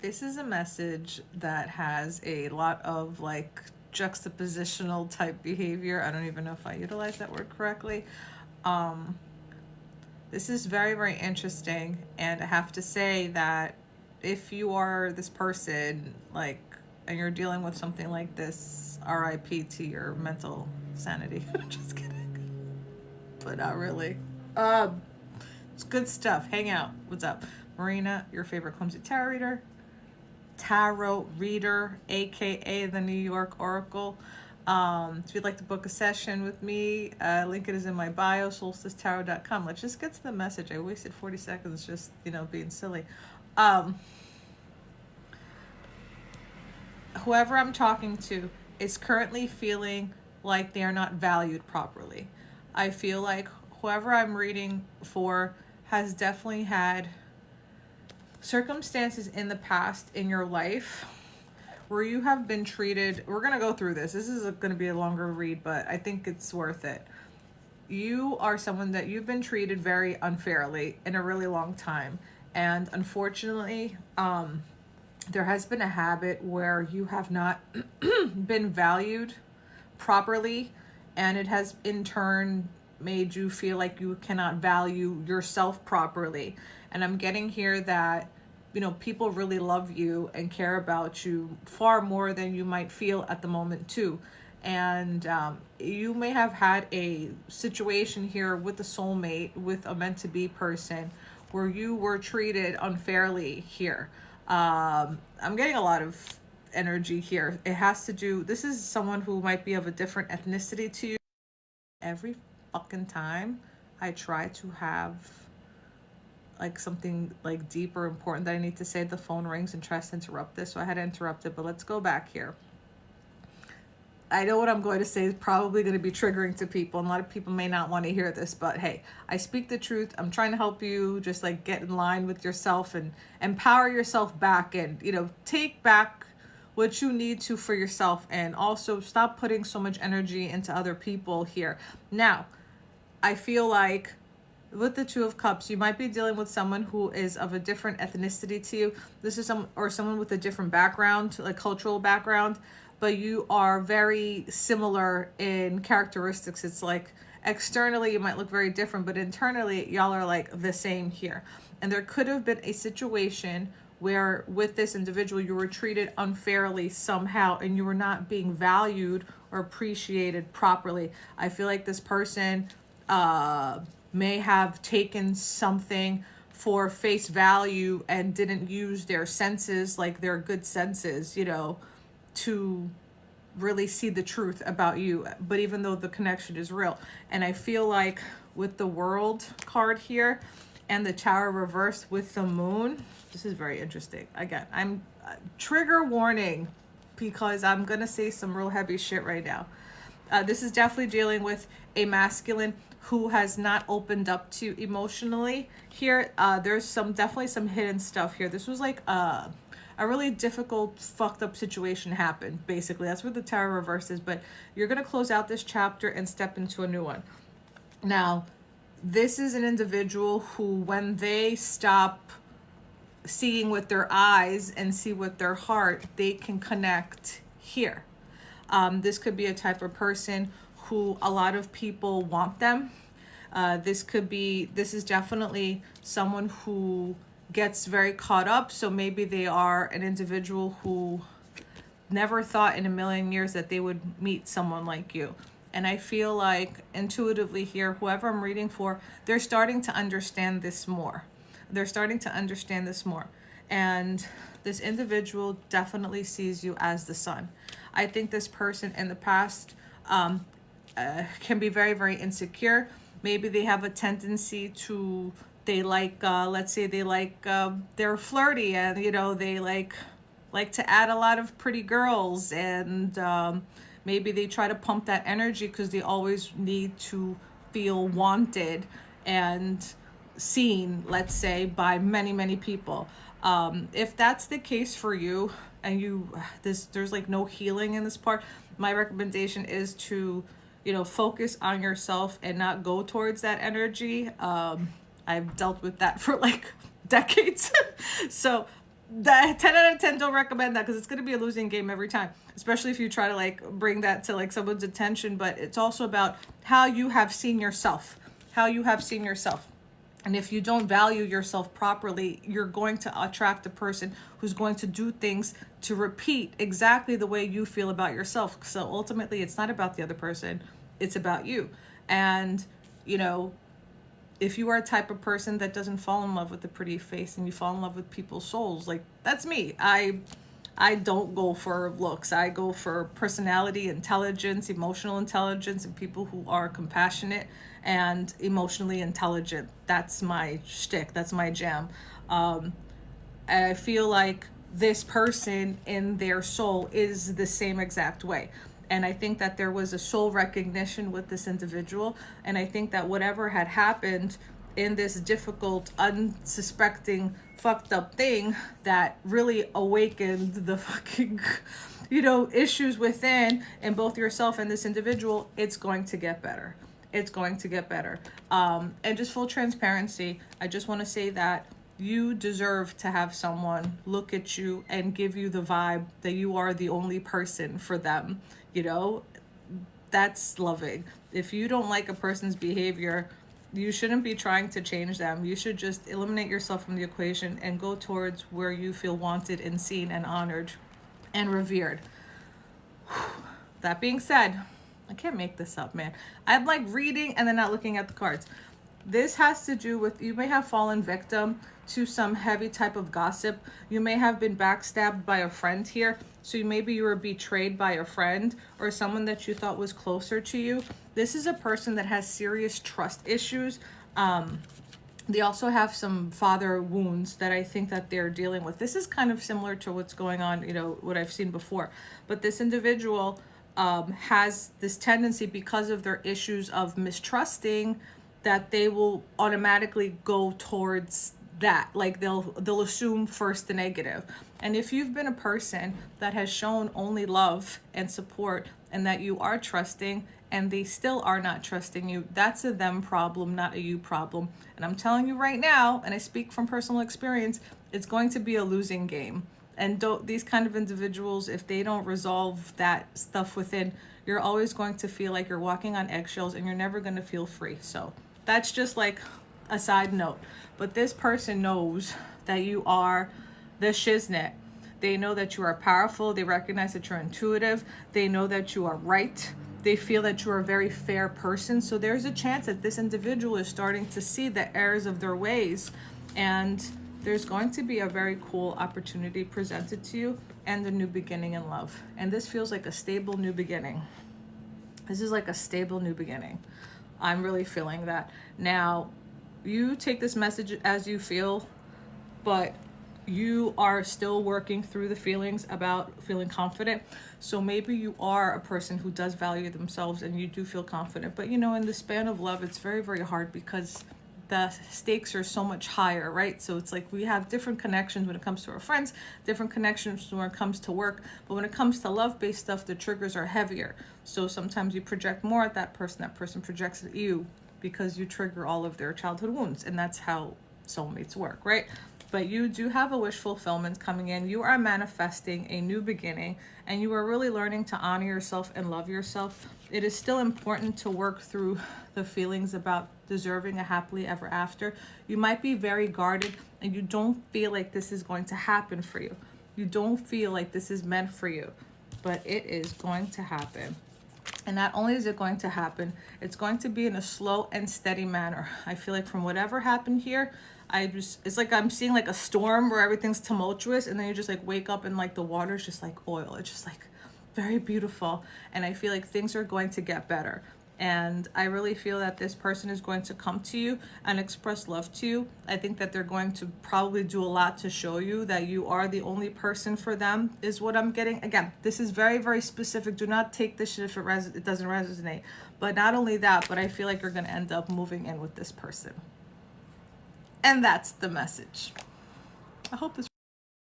This is a message that has a lot of like juxtapositional type behavior. I don't even know if I utilize that word correctly. Um, this is very, very interesting. And I have to say that if you are this person, like, and you're dealing with something like this, RIP to your mental sanity. Just kidding. But not really. Um, it's good stuff. Hang out. What's up? Marina, your favorite clumsy tarot reader, aka the New York Oracle. If you'd like to book a session with me, link it is in my bio, soulsticetarot.com. Let's just get to the message. I wasted 40 seconds just, being silly. Whoever I'm talking to is currently feeling like they are not valued properly. I feel like whoever I'm reading for has definitely had circumstances in the past in your life where you have been treated. We're going to go through this. This is going to be a longer read, but I think it's worth it. You are someone that you've been treated very unfairly in a really long time. And unfortunately, there has been a habit where you have not been valued properly, and it has in turn made you feel like you cannot value yourself properly. And I'm getting here that people really love you and care about you far more than you might feel at the moment too. And you may have had a situation here with a soulmate, with a meant to be person, where you were treated unfairly here. I'm getting a lot of energy here. It has to do, this is someone who might be of a different ethnicity to you. Every fucking time I try to have like something like deep or important that I need to say, the phone rings and tries to interrupt this, so I had to interrupt it. But let's go back here. I know what I'm going to say is probably going to be triggering to people, and a lot of people may not want to hear this, but hey, I speak the truth. I'm trying to help you just like get in line with yourself and empower yourself back, and take back what you need to for yourself, and also stop putting so much energy into other people here. Now, I feel like with the Two of Cups, you might be dealing with someone who is of a different ethnicity to you. This is someone with a different background, like cultural background, but you are very similar in characteristics. It's like externally you might look very different, but internally y'all are like the same here. And there could have been a situation where with this individual you were treated unfairly somehow, and you were not being valued or appreciated properly. I feel like this person may have taken something for face value and didn't use their senses, like their good senses, to really see the truth about you. But even though the connection is real, and I feel like with the World card here and the Tower reversed with the Moon, this is very interesting. Again, I'm trigger warning because I'm gonna say some real heavy shit right now. This is definitely dealing with a masculine who has not opened up to you emotionally here. There's definitely some hidden stuff here. This was like a really difficult, fucked up situation happened, basically. That's where the Tower reverse is, but you're going to close out this chapter and step into a new one. Now, this is an individual who, when they stop seeing with their eyes and see with their heart, they can connect here. This could be a type of person who a lot of people want them. This is definitely someone who gets very caught up. So maybe they are an individual who never thought in a million years that they would meet someone like you. And I feel like intuitively here, whoever I'm reading for, they're starting to understand this more. And this individual definitely sees you as the sun. I think this person in the past can be very, very insecure. Maybe they have a tendency to, let's say they're flirty, and they like to add a lot of pretty girls, and maybe they try to pump that energy because they always need to feel wanted and seen, let's say, by many, many people. If that's the case for you, and there's like no healing in this part, my recommendation is to focus on yourself and not go towards that energy. I've dealt with that for like decades. So that 10 out of 10 don't recommend that, because it's going to be a losing game every time, especially if you try to like bring that to like someone's attention. But it's also about how you have seen yourself, how you have seen yourself. And if you don't value yourself properly, you're going to attract a person who's going to do things to repeat exactly the way you feel about yourself. So ultimately, it's not about the other person, it's about you. And, you know, if you are a type of person that doesn't fall in love with a pretty face and you fall in love with people's souls, like that's me. I don't go for looks. I go for personality, intelligence, emotional intelligence, and people who are compassionate and emotionally intelligent. That's my shtick. That's my jam. I feel like this person in their soul is the same exact way. And I think that there was a soul recognition with this individual. And I think that whatever had happened in this difficult, unsuspecting, fucked up thing that really awakened the fucking, you know, issues within in both yourself and this individual, it's going to get better. It's going to get better. And just full transparency, I just want to say that you deserve to have someone look at you and give you the vibe that you are the only person for them. You know, that's loving. If you don't like a person's behavior, you shouldn't be trying to change them. You should just eliminate yourself from the equation and go towards where you feel wanted and seen and honored and revered. That being said, I can't make this up, man. I'm like reading and then not looking at the cards. This has to do with, you may have fallen victim to some heavy type of gossip. You may have been backstabbed by a friend here. So maybe you were betrayed by a friend or someone that you thought was closer to you. This is a person that has serious trust issues. They also have some father wounds that I think that they're dealing with. This is kind of similar to what's going on, you know, what I've seen before. But this individual has this tendency, because of their issues of mistrusting, that they will automatically go towards that. Like they'll assume first the negative. And if you've been a person that has shown only love and support, and that you are trusting and they still are not trusting you, that's a them problem, not a you problem. And I'm telling you right now, and I speak from personal experience, it's going to be a losing game. And these kind of individuals, if they don't resolve that stuff within, you're always going to feel like you're walking on eggshells and you're never going to feel free. So that's just like a side note. But this person knows that you are the shiznit. They know that you are powerful. They recognize that you're intuitive. They know that you are right. They feel that you are a very fair person. So there's a chance that this individual is starting to see the errors of their ways. And there's going to be a very cool opportunity presented to you and a new beginning in love. And this feels like a stable new beginning. This is like a stable new beginning. I'm really feeling that. Now, you take this message as you feel, but you are still working through the feelings about feeling confident. So maybe you are a person who does value themselves and you do feel confident. But you know, in the span of love, it's very, very hard because the stakes are so much higher, right? So it's like we have different connections when it comes to our friends, different connections when it comes to work. But when it comes to love-based stuff, the triggers are heavier. So sometimes you project more at that person projects at you because you trigger all of their childhood wounds. And that's how soulmates work, right? But you do have a wish fulfillment coming in. You are manifesting a new beginning and you are really learning to honor yourself and love yourself. It is still important to work through the feelings about deserving a happily ever after. You might be very guarded and you don't feel like this is going to happen for you. You don't feel like this is meant for you, but it is going to happen. And not only is it going to happen, it's going to be in a slow and steady manner. I feel like from whatever happened here, it's like I'm seeing like a storm where everything's tumultuous and then you just like wake up and like the water's just like oil. It's just like very beautiful. And I feel like things are going to get better. And I really feel that this person is going to come to you and express love to you. I think that they're going to probably do a lot to show you that you are the only person for them, is what I'm getting. Again, this is very, very specific. Do not take this shit if it doesn't resonate. But not only that, but I feel like you're going to end up moving in with this person. And that's the message. I hope this